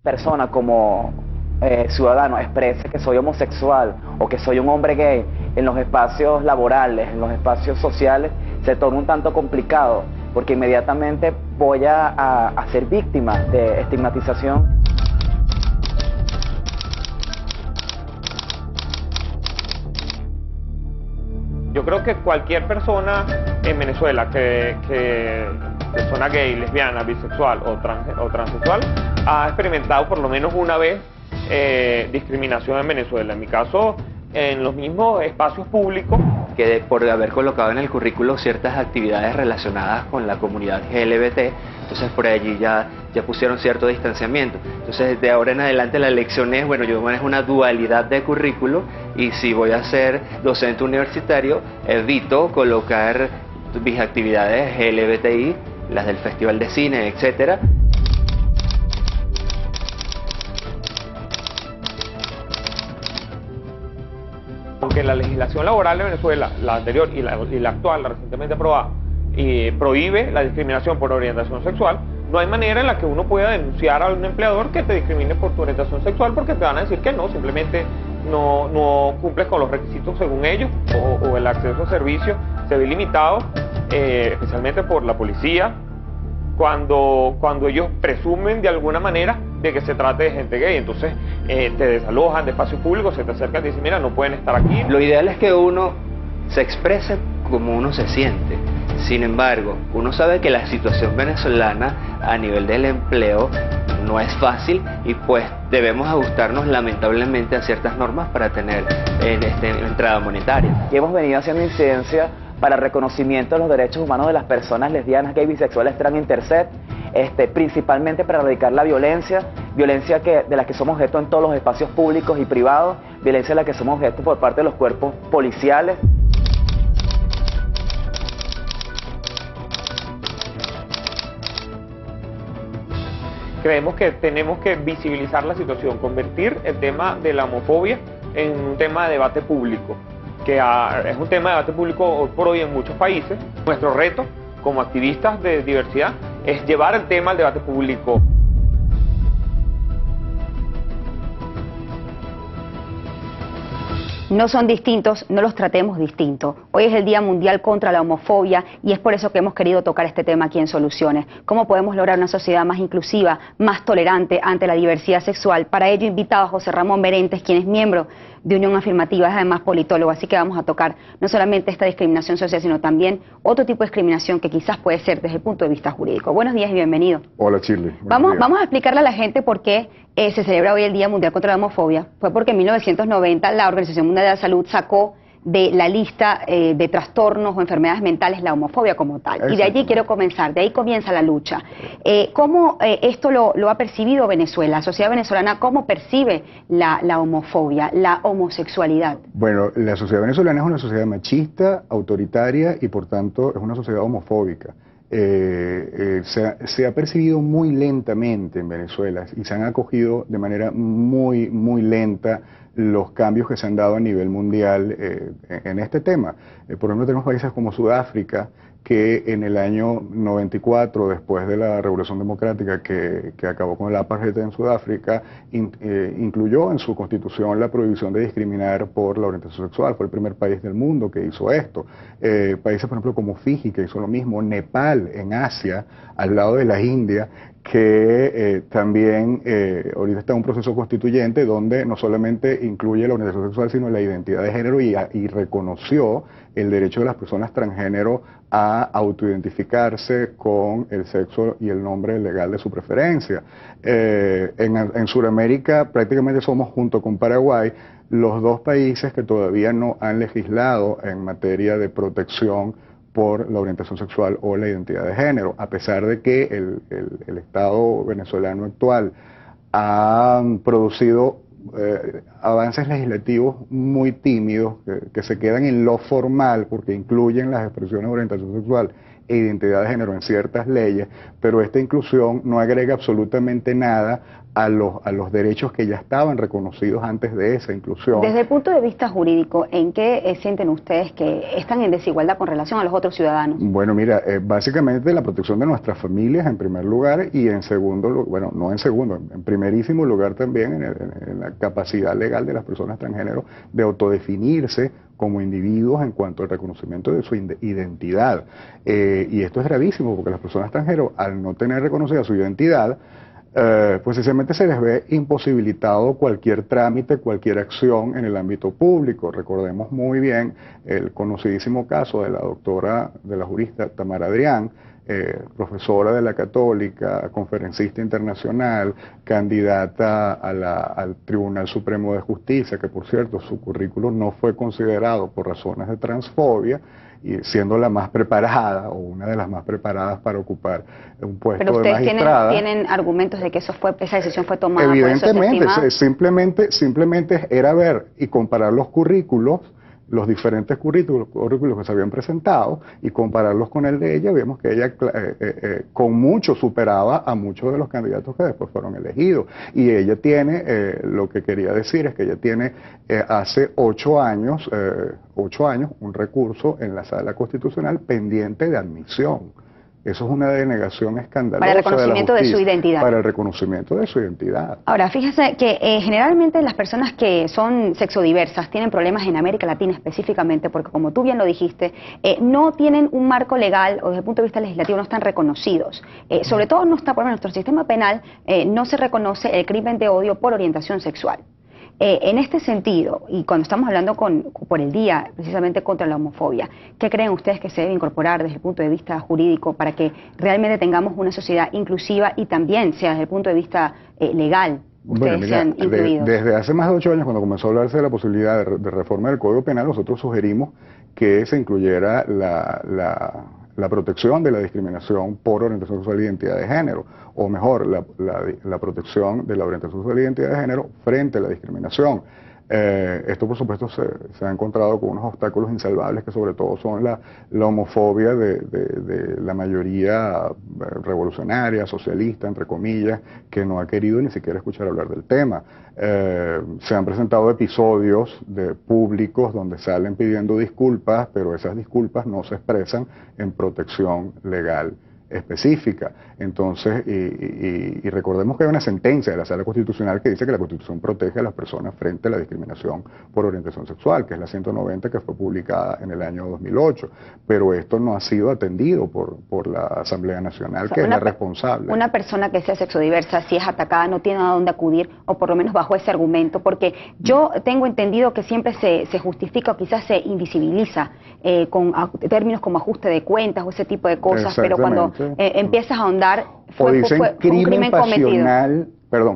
persona como ciudadano exprese que soy homosexual o que soy un hombre gay en los espacios laborales, en los espacios sociales, se torna un tanto complicado, porque inmediatamente voy a ser víctima de estigmatización. Yo creo que cualquier persona en Venezuela que persona gay, lesbiana, bisexual o transexual ha experimentado por lo menos una vez discriminación en Venezuela. En mi caso, en los mismos espacios públicos. Que por haber colocado en el currículo ciertas actividades relacionadas con la comunidad LGBT, entonces por allí ya pusieron cierto distanciamiento. Entonces de ahora en adelante la elección es, bueno, yo manejo una dualidad de currículo y si voy a ser docente universitario, evito colocar mis actividades LGBTI, las del Festival de Cine, etcétera. Aunque la legislación laboral de Venezuela, la anterior y la actual, la recientemente aprobada, prohíbe la discriminación por orientación sexual, no hay manera en la que uno pueda denunciar a un empleador que te discrimine por tu orientación sexual, porque te van a decir que no, simplemente no cumples con los requisitos según ellos, o el acceso a servicios se ve limitado, especialmente por la policía, cuando ellos presumen de alguna manera de que se trate de gente gay. Entonces te desalojan de espacios públicos, se te acercan y dicen, mira, no pueden estar aquí. Lo ideal es que uno se exprese como uno se siente. Sin embargo, uno sabe que la situación venezolana a nivel del empleo no es fácil y pues debemos ajustarnos lamentablemente a ciertas normas para tener entrada monetaria. Y hemos venido haciendo incidencia para el reconocimiento de los derechos humanos de las personas lesbianas, gay, bisexuales, trans, intersex, principalmente para erradicar la violencia de la que somos objeto en todos los espacios públicos y privados, violencia de la que somos objeto por parte de los cuerpos policiales. Creemos que tenemos que visibilizar la situación, convertir el tema de la homofobia en un tema de debate público, que es un tema de debate público hoy por hoy en muchos países. Nuestro reto como activistas de diversidad es llevar el tema al debate público. No son distintos, no los tratemos distintos. Hoy es el Día Mundial contra la Homofobia y es por eso que hemos querido tocar este tema aquí en Soluciones. ¿Cómo podemos lograr una sociedad más inclusiva, más tolerante ante la diversidad sexual? Para ello invitado a José Ramón Berentes, quien es miembro de Unión Afirmativa, es además politólogo, así que vamos a tocar no solamente esta discriminación social, sino también otro tipo de discriminación que quizás puede ser desde el punto de vista jurídico. Buenos días y bienvenido. Hola, Shirley. Vamos a explicarle a la gente por qué se celebra hoy el Día Mundial contra la Homofobia. Fue porque en 1990 la Organización Mundial de la Salud sacó de la lista de trastornos o enfermedades mentales la homofobia como tal. Y de allí quiero comenzar, de ahí comienza la lucha. ¿Cómo esto lo ha percibido Venezuela, la sociedad venezolana, cómo percibe la homofobia, la homosexualidad? Bueno, la sociedad venezolana es una sociedad machista, autoritaria y por tanto es una sociedad homofóbica. Se ha percibido muy lentamente en Venezuela y se han acogido de manera muy lenta los cambios que se han dado a nivel mundial en este tema. Por ejemplo, tenemos países como Sudáfrica, que en el año 94, después de la Revolución Democrática que acabó con el apartheid en Sudáfrica, incluyó en su constitución la prohibición de discriminar por la orientación sexual. Fue el primer país del mundo que hizo esto. Países, por ejemplo, como Fiji, que hizo lo mismo. Nepal, en Asia, al lado de la India, que también ahorita está en un proceso constituyente donde no solamente incluye la orientación sexual, sino la identidad de género y reconoció el derecho de las personas transgénero a autoidentificarse con el sexo y el nombre legal de su preferencia. En Sudamérica prácticamente somos, junto con Paraguay, los dos países que todavía no han legislado en materia de protección por la orientación sexual o la identidad de género, a pesar de que el Estado venezolano actual ha producido avances legislativos muy tímidos que se quedan en lo formal porque incluyen las expresiones de orientación sexual e identidad de género en ciertas leyes, pero esta inclusión no agrega absolutamente nada a los derechos que ya estaban reconocidos antes de esa inclusión. Desde el punto de vista jurídico, ¿en qué sienten ustedes que están en desigualdad con relación a los otros ciudadanos? Bueno, mira, básicamente la protección de nuestras familias en primer lugar y en segundo lugar, bueno, no en segundo, en primerísimo lugar también en la capacidad legal de las personas transgénero de autodefinirse como individuos en cuanto al reconocimiento de su identidad. Y esto es gravísimo porque las personas transgénero, al no tener reconocida su identidad, pues sencillamente se les ve imposibilitado cualquier trámite, cualquier acción en el ámbito público. Recordemos muy bien el conocidísimo caso de la doctora, de la jurista Tamara Adrián, profesora de la Católica, conferencista internacional, candidata al Tribunal Supremo de Justicia, que por cierto su currículum no fue considerado por razones de transfobia, y siendo la más preparada o una de las más preparadas para ocupar un puesto Pero de ustedes magistrada. tienen argumentos de que esa decisión fue tomada Evidentemente, por eso simplemente era ver y comparar los currículos, los diferentes currículos que se habían presentado y compararlos con el de ella. Vemos que ella con mucho superaba a muchos de los candidatos que después fueron elegidos. Y ella tiene, lo que quería decir es que ella tiene hace 8 años, un recurso en la Sala Constitucional pendiente de admisión. Eso es una denegación escandalosa para el reconocimiento de su identidad. Para el reconocimiento de su identidad. Ahora, fíjese que generalmente las personas que son sexodiversas tienen problemas en América Latina específicamente porque, como tú bien lo dijiste, no tienen un marco legal o desde el punto de vista legislativo no están reconocidos. Sobre todo no está, por ejemplo, en nuestro sistema penal no se reconoce el crimen de odio por orientación sexual. En este sentido, y cuando estamos hablando por el día precisamente contra la homofobia, ¿qué creen ustedes que se debe incorporar desde el punto de vista jurídico para que realmente tengamos una sociedad inclusiva y también sea desde el punto de vista legal? Ustedes sean incluidos. Desde hace más de 8 años, cuando comenzó a hablarse de la posibilidad de reforma del Código Penal, nosotros sugerimos que se incluyera la protección de la discriminación por orientación sexual e identidad de género, o mejor, la protección de la orientación sexual e identidad de género frente a la discriminación. Esto, por supuesto, se ha encontrado con unos obstáculos insalvables que sobre todo son la homofobia de la mayoría revolucionaria, socialista, entre comillas, que no ha querido ni siquiera escuchar hablar del tema. Se han presentado episodios públicos donde salen pidiendo disculpas, pero esas disculpas no se expresan en protección legal específica. Entonces, y recordemos que hay una sentencia de la Sala Constitucional que dice que la Constitución protege a las personas frente a la discriminación por orientación sexual, que es la 190, que fue publicada en el año 2008, pero esto no ha sido atendido por la Asamblea Nacional, que es la responsable. Una persona que sea sexodiversa, si es atacada, no tiene a dónde acudir, o por lo menos bajo ese argumento, porque yo tengo entendido que siempre se justifica o quizás se invisibiliza con términos como ajuste de cuentas o ese tipo de cosas, pero cuando empiezas a ahondar, fue un crimen pasional,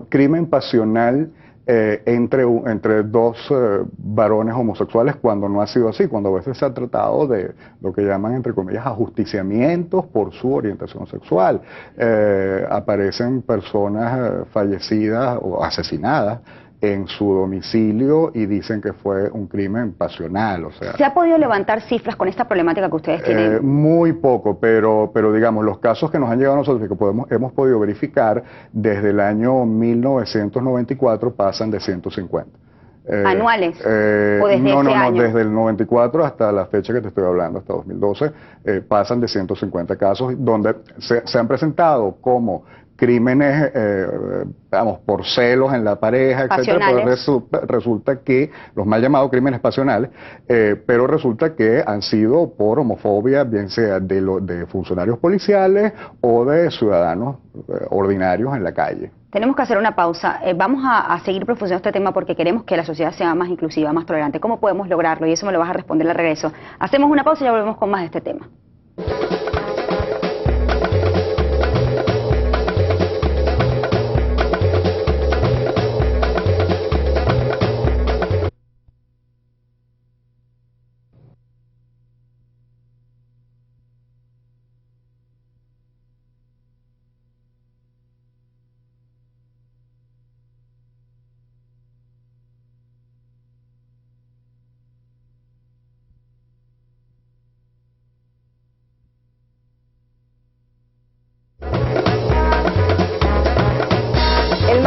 crimen pasional entre dos varones homosexuales, cuando no ha sido así, cuando a veces se ha tratado de lo que llaman, entre comillas, ajusticiamientos por su orientación sexual. Aparecen personas fallecidas o asesinadas en su domicilio y dicen que fue un crimen pasional. O sea, ¿se ha podido levantar cifras con esta problemática que ustedes tienen? Muy poco, pero digamos, los casos que nos han llegado a nosotros, que hemos podido verificar, desde el año 1994 pasan de 150. ¿Anuales? ¿O desde ese año? Desde el 94 hasta la fecha que te estoy hablando, hasta 2012, pasan de 150 casos donde se han presentado como crímenes, por celos en la pareja, etcétera, pero resulta que, los mal llamados crímenes pasionales, pero resulta que han sido por homofobia, bien sea de funcionarios policiales o de ciudadanos ordinarios en la calle. Tenemos que hacer una pausa. Vamos a seguir profundizando este tema porque queremos que la sociedad sea más inclusiva, más tolerante. ¿Cómo podemos lograrlo? Y eso me lo vas a responder al regreso. Hacemos una pausa y ya volvemos con más de este tema.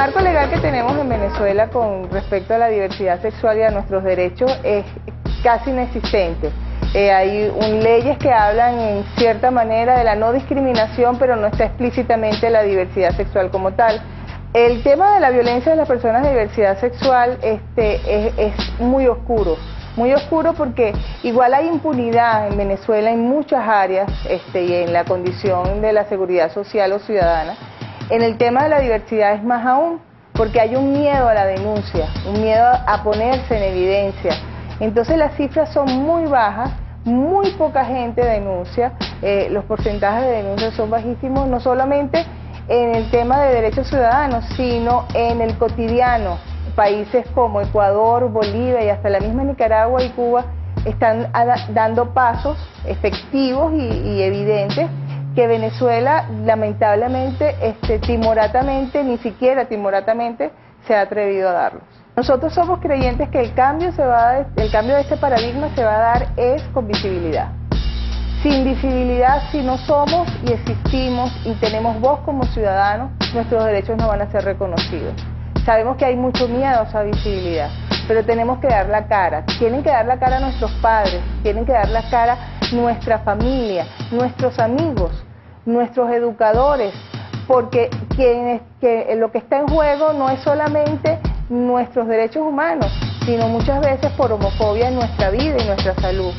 marco legal que tenemos en Venezuela con respecto a la diversidad sexual y a nuestros derechos es casi inexistente. Hay leyes que hablan en cierta manera de la no discriminación, pero no está explícitamente la diversidad sexual como tal. El tema de la violencia de las personas de diversidad sexual es muy oscuro porque igual hay impunidad en Venezuela en muchas áreas y en la condición de la seguridad social o ciudadana. En el tema de la diversidad es más aún, porque hay un miedo a la denuncia, un miedo a ponerse en evidencia. Entonces las cifras son muy bajas, muy poca gente denuncia, los porcentajes de denuncia son bajísimos, no solamente en el tema de derechos ciudadanos, sino en el cotidiano. Países como Ecuador, Bolivia y hasta la misma Nicaragua y Cuba están dando pasos efectivos y evidentes que Venezuela lamentablemente, timoratamente, ni siquiera timoratamente, se ha atrevido a darlos. Nosotros somos creyentes que el cambio de este paradigma se va a dar es con visibilidad. Sin visibilidad, si no somos y existimos y tenemos voz como ciudadanos, nuestros derechos no van a ser reconocidos. Sabemos que hay mucho miedo a esa visibilidad, pero tenemos que dar la cara. Tienen que dar la cara nuestros padres, tienen que dar la cara nuestra familia, nuestros amigos, nuestros educadores, porque lo que está en juego no es solamente nuestros derechos humanos, sino muchas veces por homofobia en nuestra vida y nuestra salud.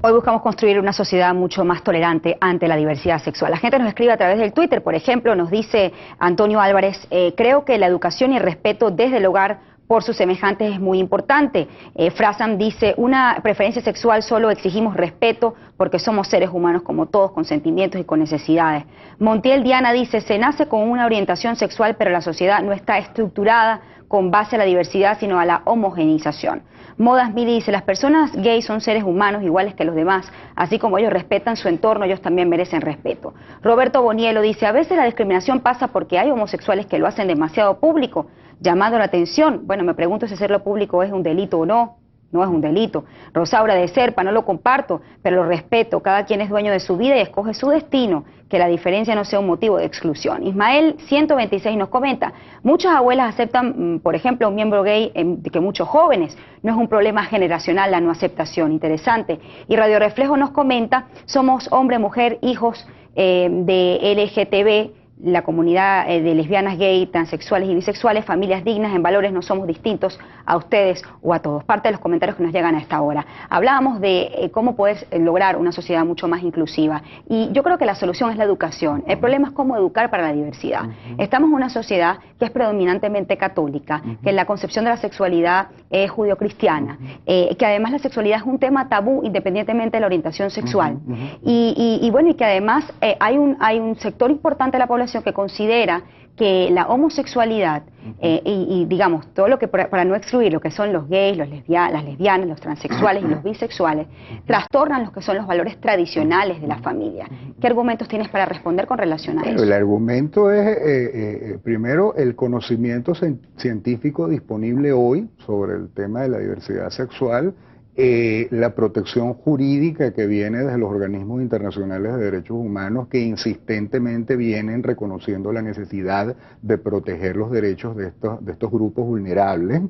Hoy buscamos construir una sociedad mucho más tolerante ante la diversidad sexual. La gente nos escribe a través del Twitter, por ejemplo, nos dice Antonio Álvarez, creo que la educación y el respeto desde el hogar por sus semejantes es muy importante. Frasam dice, una preferencia sexual solo exigimos respeto porque somos seres humanos como todos, con sentimientos y con necesidades. Montiel Diana dice, se nace con una orientación sexual, pero la sociedad no está estructurada con base a la diversidad, sino a la homogeneización. Modas Mili dice, las personas gays son seres humanos iguales que los demás, así como ellos respetan su entorno, ellos también merecen respeto. Roberto Bonielo dice, a veces la discriminación pasa porque hay homosexuales que lo hacen demasiado público, llamando la atención. Bueno, me pregunto si hacerlo público es un delito o no. No es un delito. Rosaura de Serpa, no lo comparto, pero lo respeto. Cada quien es dueño de su vida y escoge su destino. Que la diferencia no sea un motivo de exclusión. Ismael 126 nos comenta, muchas abuelas aceptan, por ejemplo, un miembro gay que muchos jóvenes. No es un problema generacional la no aceptación. Interesante. Y Radio Reflejo nos comenta, somos hombre, mujer, hijos de LGTB, la comunidad de lesbianas, gay, transexuales y bisexuales, familias dignas, en valores no somos distintos a ustedes o a todos. Parte de los comentarios que nos llegan a esta hora. Hablábamos de cómo poder lograr una sociedad mucho más inclusiva y yo creo que la solución es la educación. El problema es cómo educar para la diversidad. Estamos en una sociedad que es predominantemente católica, que la concepción de la sexualidad es judio-cristiana, que además la sexualidad es un tema tabú independientemente de la orientación sexual. Y bueno, y que además hay un sector importante de la población que considera que la homosexualidad y digamos todo lo que para no excluir lo que son los gays, las lesbianas, los transexuales y los bisexuales trastornan los que son los valores tradicionales de la familia. ¿Qué argumentos tienes para responder con relación a eso? El argumento es primero el conocimiento científico disponible hoy sobre el tema de la diversidad sexual. La protección jurídica que viene desde los organismos internacionales de derechos humanos que insistentemente vienen reconociendo la necesidad de proteger los derechos de estos grupos vulnerables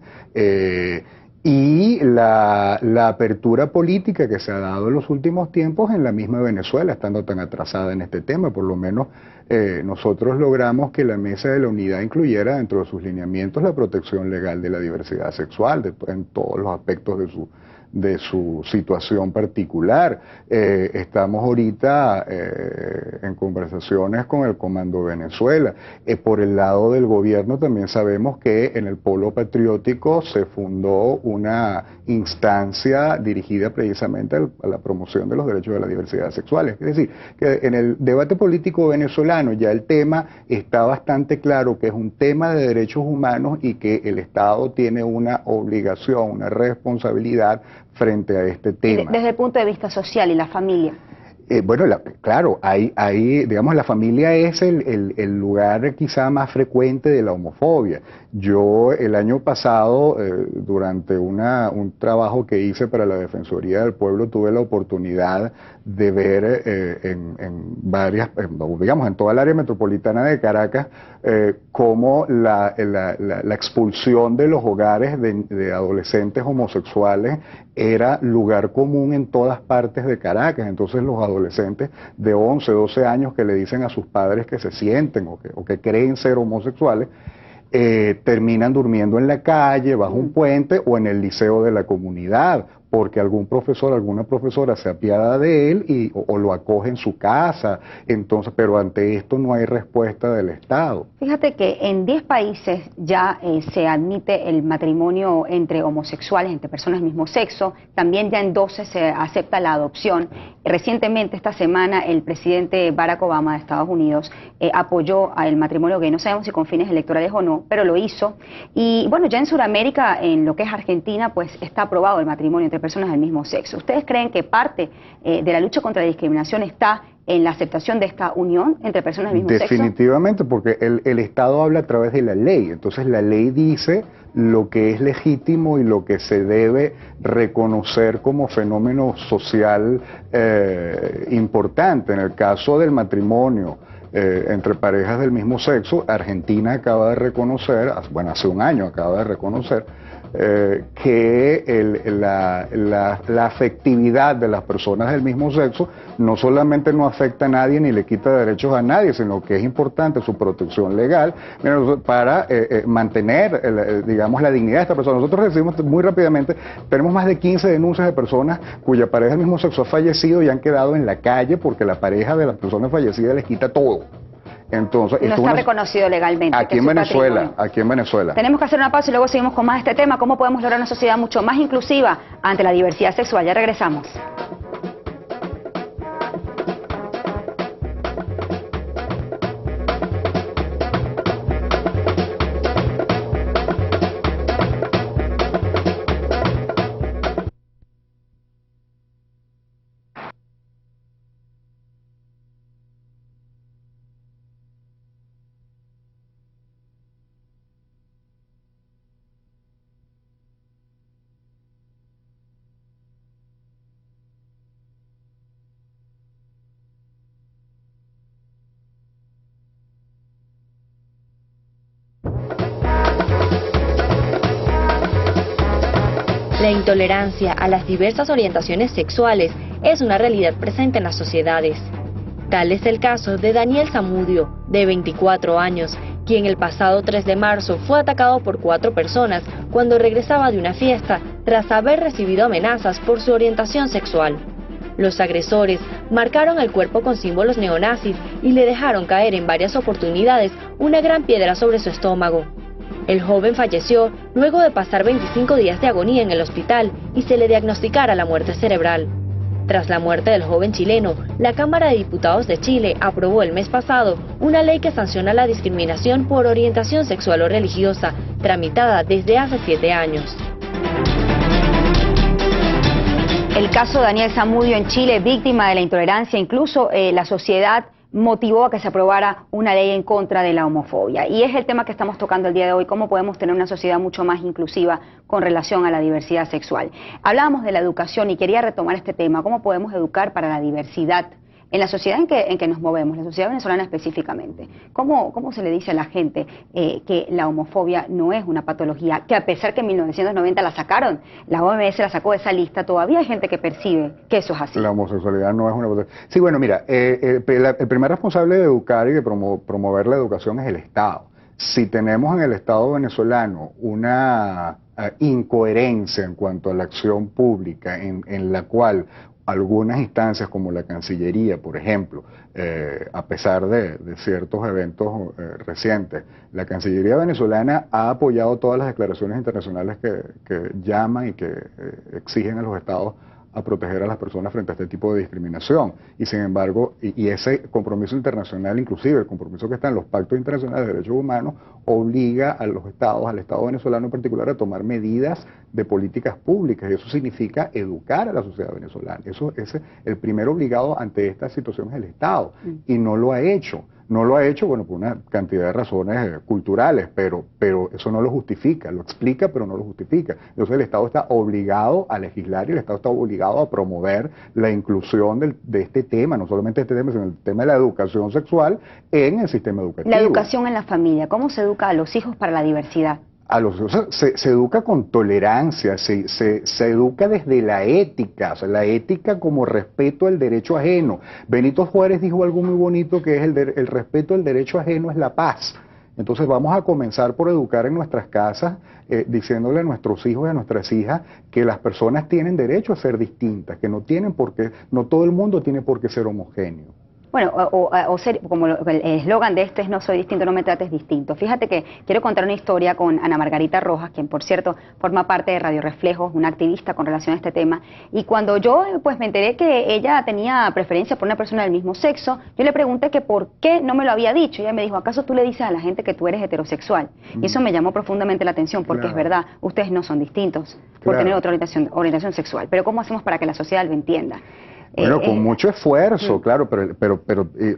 y la apertura política que se ha dado en los últimos tiempos en la misma Venezuela, estando tan atrasada en este tema. Por lo menos nosotros logramos que la Mesa de la Unidad incluyera dentro de sus lineamientos la protección legal de la diversidad sexual en todos los aspectos de su situación particular. Estamos ahorita en conversaciones con el Comando Venezuela. Por el lado del gobierno también sabemos que en el Polo Patriótico se fundó una instancia dirigida precisamente a la promoción de los derechos de la diversidad sexual. Es decir, que en el debate político venezolano ya el tema está bastante claro que es un tema de derechos humanos y que el Estado tiene una obligación, una responsabilidad frente a este tema. Desde el punto de vista social y la familia. Bueno, claro, digamos, la familia es el lugar quizá más frecuente de la homofobia. Yo el año pasado, durante un trabajo que hice para la Defensoría del Pueblo, tuve la oportunidad de ver digamos, en toda el área metropolitana de Caracas, cómo la expulsión de los hogares de adolescentes homosexuales era lugar común en todas partes de Caracas. Entonces los adolescentes de 11, 12 años que le dicen a sus padres que se sienten o que creen ser homosexuales, terminan durmiendo en la calle, bajo un puente o en el liceo de la comunidad, porque algún profesor, alguna profesora se apiada de él o lo acoge en su casa. Entonces, pero ante esto no hay respuesta del Estado. Fíjate que en 10 países ya se admite el matrimonio entre homosexuales, entre personas del mismo sexo. También ya en 12 se acepta la adopción. Recientemente, esta semana, el presidente Barack Obama de Estados Unidos apoyó al matrimonio gay. No sabemos si con fines electorales o no, pero lo hizo. Y bueno, ya en Sudamérica, en lo que es Argentina, pues está aprobado el matrimonio entre personas del mismo sexo. ¿Ustedes creen que parte de la lucha contra la discriminación está en la aceptación de esta unión entre personas del mismo sexo? Definitivamente, porque el Estado habla a través de la ley. Entonces la ley dice lo que es legítimo y lo que se debe reconocer como fenómeno social importante. En el caso del matrimonio entre parejas del mismo sexo, Argentina acaba de reconocer, bueno, hace un año acaba de reconocer que la afectividad de las personas del mismo sexo no solamente no afecta a nadie ni le quita derechos a nadie, sino que es importante su protección legal para mantener, digamos, la dignidad de esta persona. Nosotros recibimos muy rápidamente, tenemos más de 15 denuncias de personas cuya pareja del mismo sexo ha fallecido y han quedado en la calle porque la pareja de la persona fallecida les quita todo. Entonces, no está reconocido legalmente. Aquí en Venezuela. Tenemos que hacer una pausa y luego seguimos con más de este tema. ¿Cómo podemos lograr una sociedad mucho más inclusiva ante la diversidad sexual? Ya regresamos. La intolerancia a las diversas orientaciones sexuales es una realidad presente en las sociedades. Tal es el caso de Daniel Zamudio, de 24 años, quien el pasado 3 de marzo fue atacado por 4 personas cuando regresaba de una fiesta tras haber recibido amenazas por su orientación sexual. Los agresores marcaron el cuerpo con símbolos neonazis y le dejaron caer en varias oportunidades una gran piedra sobre su estómago. El joven falleció luego de pasar 25 días de agonía en el hospital y se le diagnosticara la muerte cerebral. Tras la muerte del joven chileno, la Cámara de Diputados de Chile aprobó el mes pasado una ley que sanciona la discriminación por orientación sexual o religiosa, tramitada desde hace 7 años. El caso de Daniel Zamudio en Chile, víctima de la intolerancia, incluso la sociedad motivó a que se aprobara una ley en contra de la homofobia. Y es el tema que estamos tocando el día de hoy, cómo podemos tener una sociedad mucho más inclusiva con relación a la diversidad sexual. Hablábamos de la educación y quería retomar este tema, cómo podemos educar para la diversidad en la sociedad en que nos movemos, la sociedad venezolana específicamente. ¿Cómo se le dice a la gente que la homofobia no es una patología, que a pesar que en 1990 la sacaron, la OMS la sacó de esa lista, todavía hay gente que percibe que eso es así? La homosexualidad no es una patología. Sí, bueno, mira, el primer responsable de educar y de promover la educación es el Estado. Si tenemos en el Estado venezolano una incoherencia en cuanto a la acción pública en la cual algunas instancias como la Cancillería, por ejemplo, a pesar de ciertos eventos recientes, la Cancillería venezolana ha apoyado todas las declaraciones internacionales que llaman y que exigen a los estados a proteger a las personas frente a este tipo de discriminación. Y sin embargo, y ese compromiso internacional, inclusive el compromiso que está en los pactos internacionales de derechos humanos, obliga a los estados, al Estado venezolano en particular, a tomar medidas de políticas públicas, y eso significa educar a la sociedad venezolana. Eso es el primer obligado ante esta situación, es el Estado, y no lo ha hecho. No lo ha hecho, bueno, por una cantidad de razones culturales, pero eso no lo justifica, lo explica, pero no lo justifica. Entonces el Estado está obligado a legislar y el Estado está obligado a promover la inclusión de este tema, no solamente este tema, sino el tema de la educación sexual en el sistema educativo. La educación en la familia, ¿cómo se educa a los hijos para la diversidad? A los hijos se educa con tolerancia, se educa desde la ética, o sea, la ética como respeto al derecho ajeno. Benito Juárez dijo algo muy bonito, que es el respeto al derecho ajeno es la paz. Entonces vamos a comenzar por educar en nuestras casas, diciéndole a nuestros hijos y a nuestras hijas que las personas tienen derecho a ser distintas, que no todo el mundo tiene por qué ser homogéneo. Bueno, o ser, como el eslogan de este es no soy distinto, no me trates distinto. Fíjate que quiero contar una historia con Ana Margarita Rojas, quien por cierto forma parte de Radio Reflejos, una activista con relación a este tema. Y cuando yo pues me enteré que ella tenía preferencia por una persona del mismo sexo, yo le pregunté que por qué no me lo había dicho. Y ella me dijo, ¿acaso tú le dices a la gente que tú eres heterosexual? Y eso me llamó profundamente la atención, porque es verdad, ustedes no son distintos por tener otra orientación sexual. Pero ¿cómo hacemos para que la sociedad lo entienda? Bueno, con mucho esfuerzo, claro, pero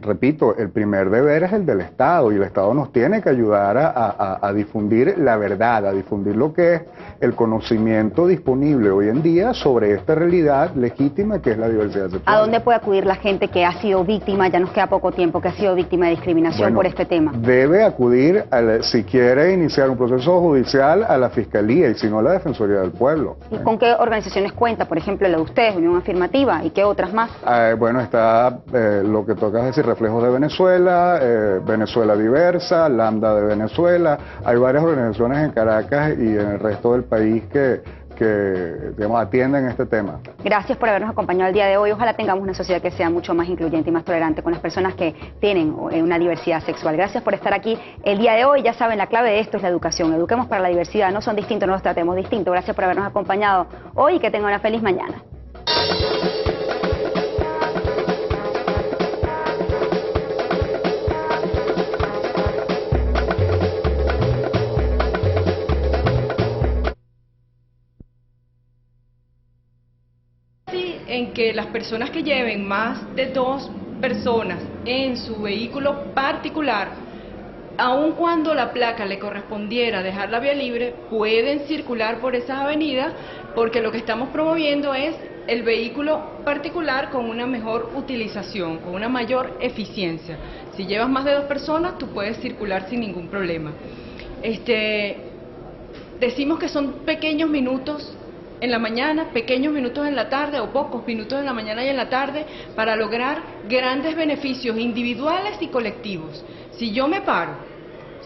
repito, el primer deber es el del Estado, y el Estado nos tiene que ayudar a difundir la verdad, a difundir lo que es el conocimiento disponible hoy en día sobre esta realidad legítima que es la diversidad sexual. ¿A dónde puede acudir la gente que ha sido víctima, ya nos queda poco tiempo, que ha sido víctima de discriminación por este tema? Debe acudir, si quiere iniciar un proceso judicial, a la Fiscalía, y si no, a la Defensoría del Pueblo. ¿Y con qué organizaciones cuenta? Por ejemplo, la de ustedes, Unión Afirmativa, ¿y qué otras más? Bueno, está lo que toca decir, Reflejos de Venezuela, Venezuela Diversa, Lambda de Venezuela. Hay varias organizaciones en Caracas y en el resto del país que digamos, atienden este tema. Gracias por habernos acompañado el día de hoy. Ojalá tengamos una sociedad que sea mucho más incluyente y más tolerante con las personas que tienen una diversidad sexual. Gracias por estar aquí el día de hoy. Ya saben, la clave de esto es la educación. Eduquemos para la diversidad, no son distintos, no los tratemos distintos. Gracias por habernos acompañado hoy y que tengan una feliz mañana. En que las personas que lleven más de 2 personas en su vehículo particular, aun cuando la placa le correspondiera dejar la vía libre, pueden circular por esas avenidas, porque lo que estamos promoviendo es el vehículo particular con una mejor utilización, con una mayor eficiencia. Si llevas más de 2 personas, tú puedes circular sin ningún problema. Decimos que son pequeños minutos en la mañana, pequeños minutos en la tarde o pocos minutos en la mañana y en la tarde para lograr grandes beneficios individuales y colectivos. Si yo me paro,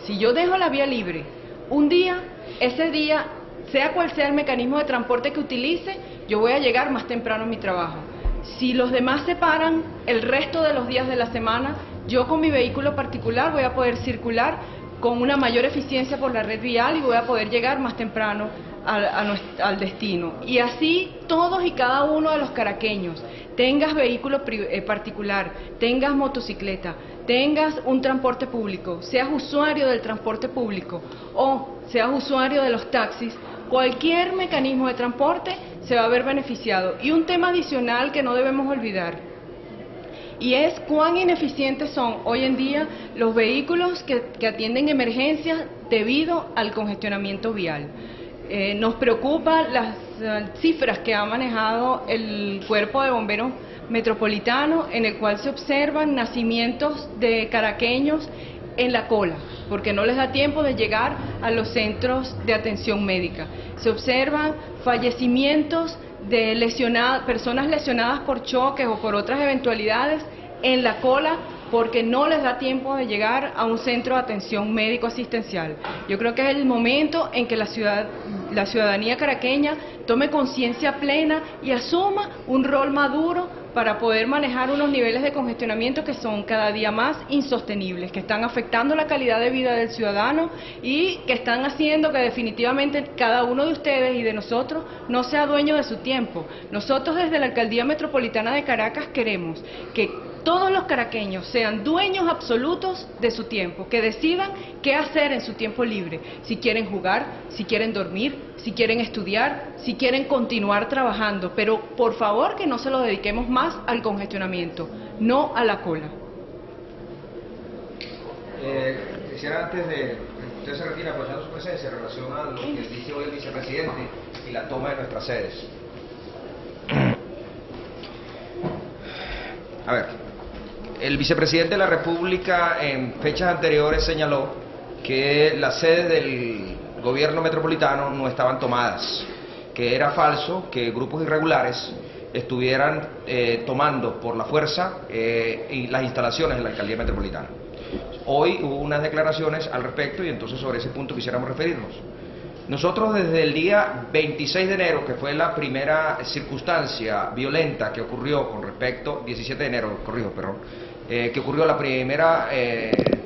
si yo dejo la vía libre un día, ese día, sea cual sea el mecanismo de transporte que utilice, yo voy a llegar más temprano a mi trabajo. Si los demás se paran el resto de los días de la semana, yo con mi vehículo particular voy a poder circular con una mayor eficiencia por la red vial y voy a poder llegar más temprano al destino. Y así todos y cada uno de los caraqueños, tengas vehículo particular, tengas motocicleta, tengas un transporte público, seas usuario del transporte público o seas usuario de los taxis, cualquier mecanismo de transporte se va a ver beneficiado. Y un tema adicional que no debemos olvidar, y es cuán ineficientes son hoy en día los vehículos que atienden emergencias debido al congestionamiento vial. Nos preocupan las cifras que ha manejado el Cuerpo de Bomberos Metropolitano, en el cual se observan nacimientos de caraqueños en la cola, porque no les da tiempo de llegar a los centros de atención médica. Se observan fallecimientos de personas lesionadas por choques o por otras eventualidades en la cola, porque no les da tiempo de llegar a un centro de atención médico-asistencial. Yo creo que es el momento en que la ciudadanía caraqueña tome conciencia plena y asuma un rol maduro para poder manejar unos niveles de congestionamiento que son cada día más insostenibles, que están afectando la calidad de vida del ciudadano y que están haciendo que definitivamente cada uno de ustedes y de nosotros no sea dueño de su tiempo. Nosotros desde la Alcaldía Metropolitana de Caracas queremos que todos los caraqueños sean dueños absolutos de su tiempo, que decidan qué hacer en su tiempo libre, si quieren jugar, si quieren dormir, si quieren estudiar, si quieren continuar trabajando, pero por favor que no se lo dediquemos más al congestionamiento, no a la cola. Quisiera antes de usted se retira apoyando su presencia en relación a lo que dice hoy el vicepresidente y la toma de nuestras sedes. A ver, el vicepresidente de la República en fechas anteriores señaló que las sedes del gobierno metropolitano no estaban tomadas, que era falso que grupos irregulares estuvieran tomando por la fuerza y las instalaciones de la Alcaldía Metropolitana. Hoy hubo unas declaraciones al respecto y entonces sobre ese punto quisiéramos referirnos. Nosotros desde el día 26 de enero, que fue la primera circunstancia violenta que ocurrió con respecto, 17 de enero, que ocurrió la primera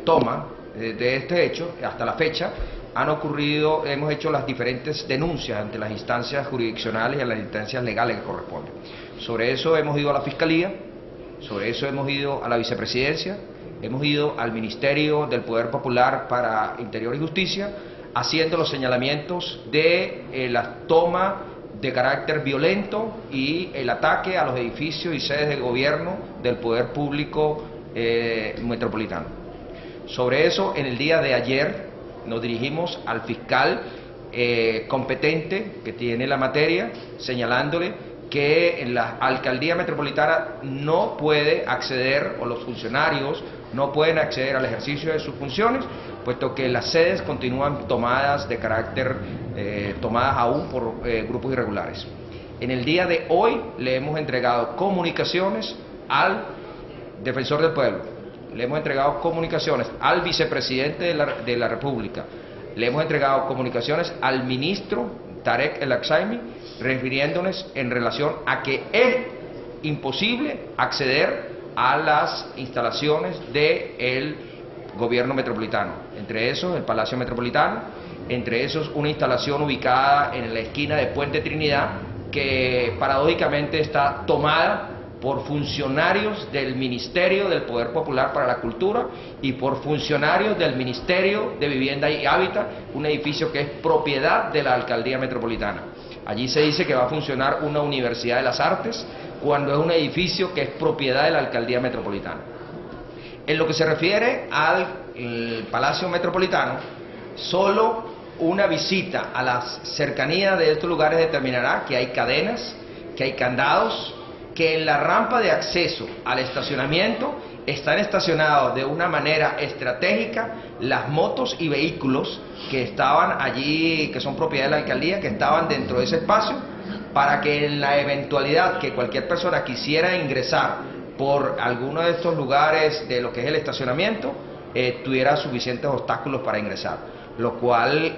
toma de este hecho, hasta la fecha, hemos hecho las diferentes denuncias ante las instancias jurisdiccionales y a las instancias legales que corresponden. Sobre eso hemos ido a la Fiscalía, sobre eso hemos ido a la Vicepresidencia, hemos ido al Ministerio del Poder Popular para Interior y Justicia, haciendo los señalamientos de la toma de carácter violento y el ataque a los edificios y sedes del gobierno del poder público metropolitano. Sobre eso, en el día de ayer nos dirigimos al fiscal competente que tiene la materia, señalándole que la alcaldía metropolitana no puede acceder, o los funcionarios no pueden acceder al ejercicio de sus funciones, puesto que las sedes continúan tomadas de carácter, tomadas aún por grupos irregulares. En el día de hoy le hemos entregado comunicaciones al defensor del pueblo, le hemos entregado comunicaciones al vicepresidente de la República, le hemos entregado comunicaciones al ministro Tarek El Akshaimi, refiriéndonos en relación a que es imposible acceder a las instalaciones del gobierno metropolitano, entre esos el Palacio Metropolitano, entre esos una instalación ubicada en la esquina de Puente Trinidad que paradójicamente está tomada por funcionarios del Ministerio del Poder Popular para la Cultura y por funcionarios del Ministerio de Vivienda y Hábitat, un edificio que es propiedad de la Alcaldía Metropolitana. Allí se dice que va a funcionar una Universidad de las Artes, cuando es un edificio que es propiedad de la Alcaldía Metropolitana. En lo que se refiere al Palacio Metropolitano, solo una visita a las cercanías de estos lugares determinará que hay cadenas, que hay candados, que en la rampa de acceso al estacionamiento están estacionados de una manera estratégica las motos y vehículos que estaban allí, que son propiedad de la alcaldía, que estaban dentro de ese espacio, para que en la eventualidad que cualquier persona quisiera ingresar por alguno de estos lugares de lo que es el estacionamiento, tuviera suficientes obstáculos para ingresar, lo cual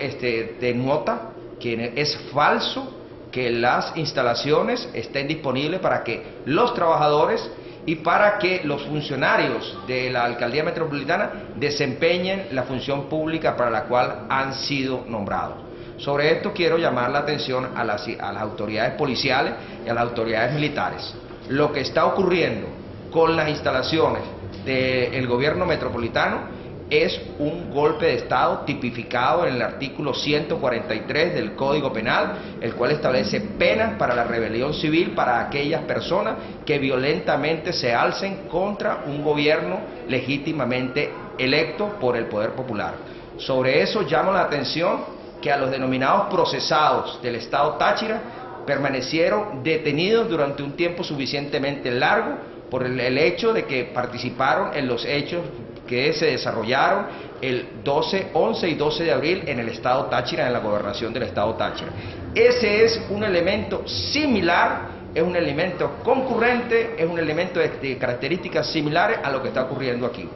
denota que es falso que las instalaciones estén disponibles para que los trabajadores y para que los funcionarios de la Alcaldía Metropolitana desempeñen la función pública para la cual han sido nombrados. Sobre esto quiero llamar la atención a las autoridades policiales y a las autoridades militares. Lo que está ocurriendo con las instalaciones del gobierno metropolitano es un golpe de Estado tipificado en el artículo 143 del Código Penal, el cual establece penas para la rebelión civil para aquellas personas que violentamente se alcen contra un gobierno legítimamente electo por el poder popular. Sobre eso llamo la atención que a los denominados procesados del Estado Táchira permanecieron detenidos durante un tiempo suficientemente largo por el hecho de que participaron en los hechos que se desarrollaron el 11 y 12 de abril en el Estado Táchira, en la gobernación del Estado Táchira. Ese es un elemento similar, es un elemento concurrente, es un elemento de características similares a lo que está ocurriendo aquí,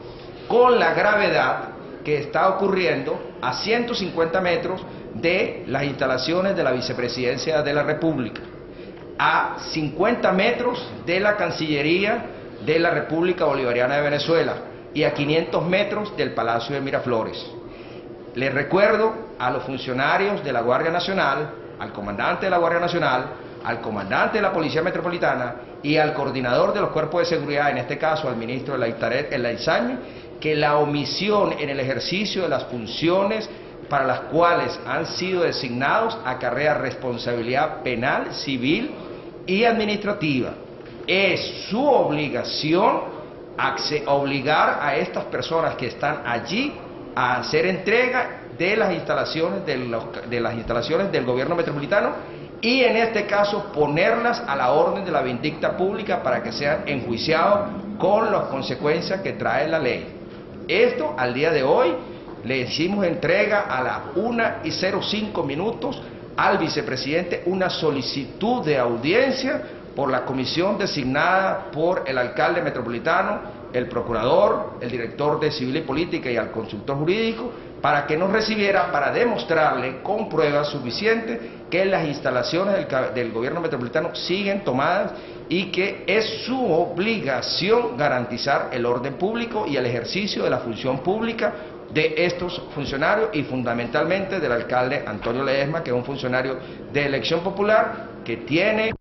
con la gravedad que está ocurriendo a 150 metros de las instalaciones de la Vicepresidencia de la República. a 50 metros de la Cancillería de la República Bolivariana de Venezuela y a 500 metros del Palacio de Miraflores. Les recuerdo a los funcionarios de la Guardia Nacional, al comandante de la Guardia Nacional, al comandante de la Policía Metropolitana y al coordinador de los cuerpos de seguridad, en este caso al ministro El Laizañe, que la omisión en el ejercicio de las funciones para las cuales han sido designados acarrea responsabilidad penal, civil y administrativa. Es su obligación obligar a estas personas que están allí a hacer entrega de las instalaciones del gobierno metropolitano y en este caso ponerlas a la orden de la vindicta pública para que sean enjuiciados con las consecuencias que trae la ley. Esto al día de hoy le hicimos entrega a las 1:05 al vicepresidente una solicitud de audiencia por la comisión designada por el alcalde metropolitano, el procurador, el director de Civil y Política y al consultor jurídico, para que nos recibiera para demostrarle con pruebas suficientes que las instalaciones del gobierno metropolitano siguen tomadas y que es su obligación garantizar el orden público y el ejercicio de la función pública de estos funcionarios y fundamentalmente del alcalde Antonio Ledesma, que es un funcionario de elección popular que tiene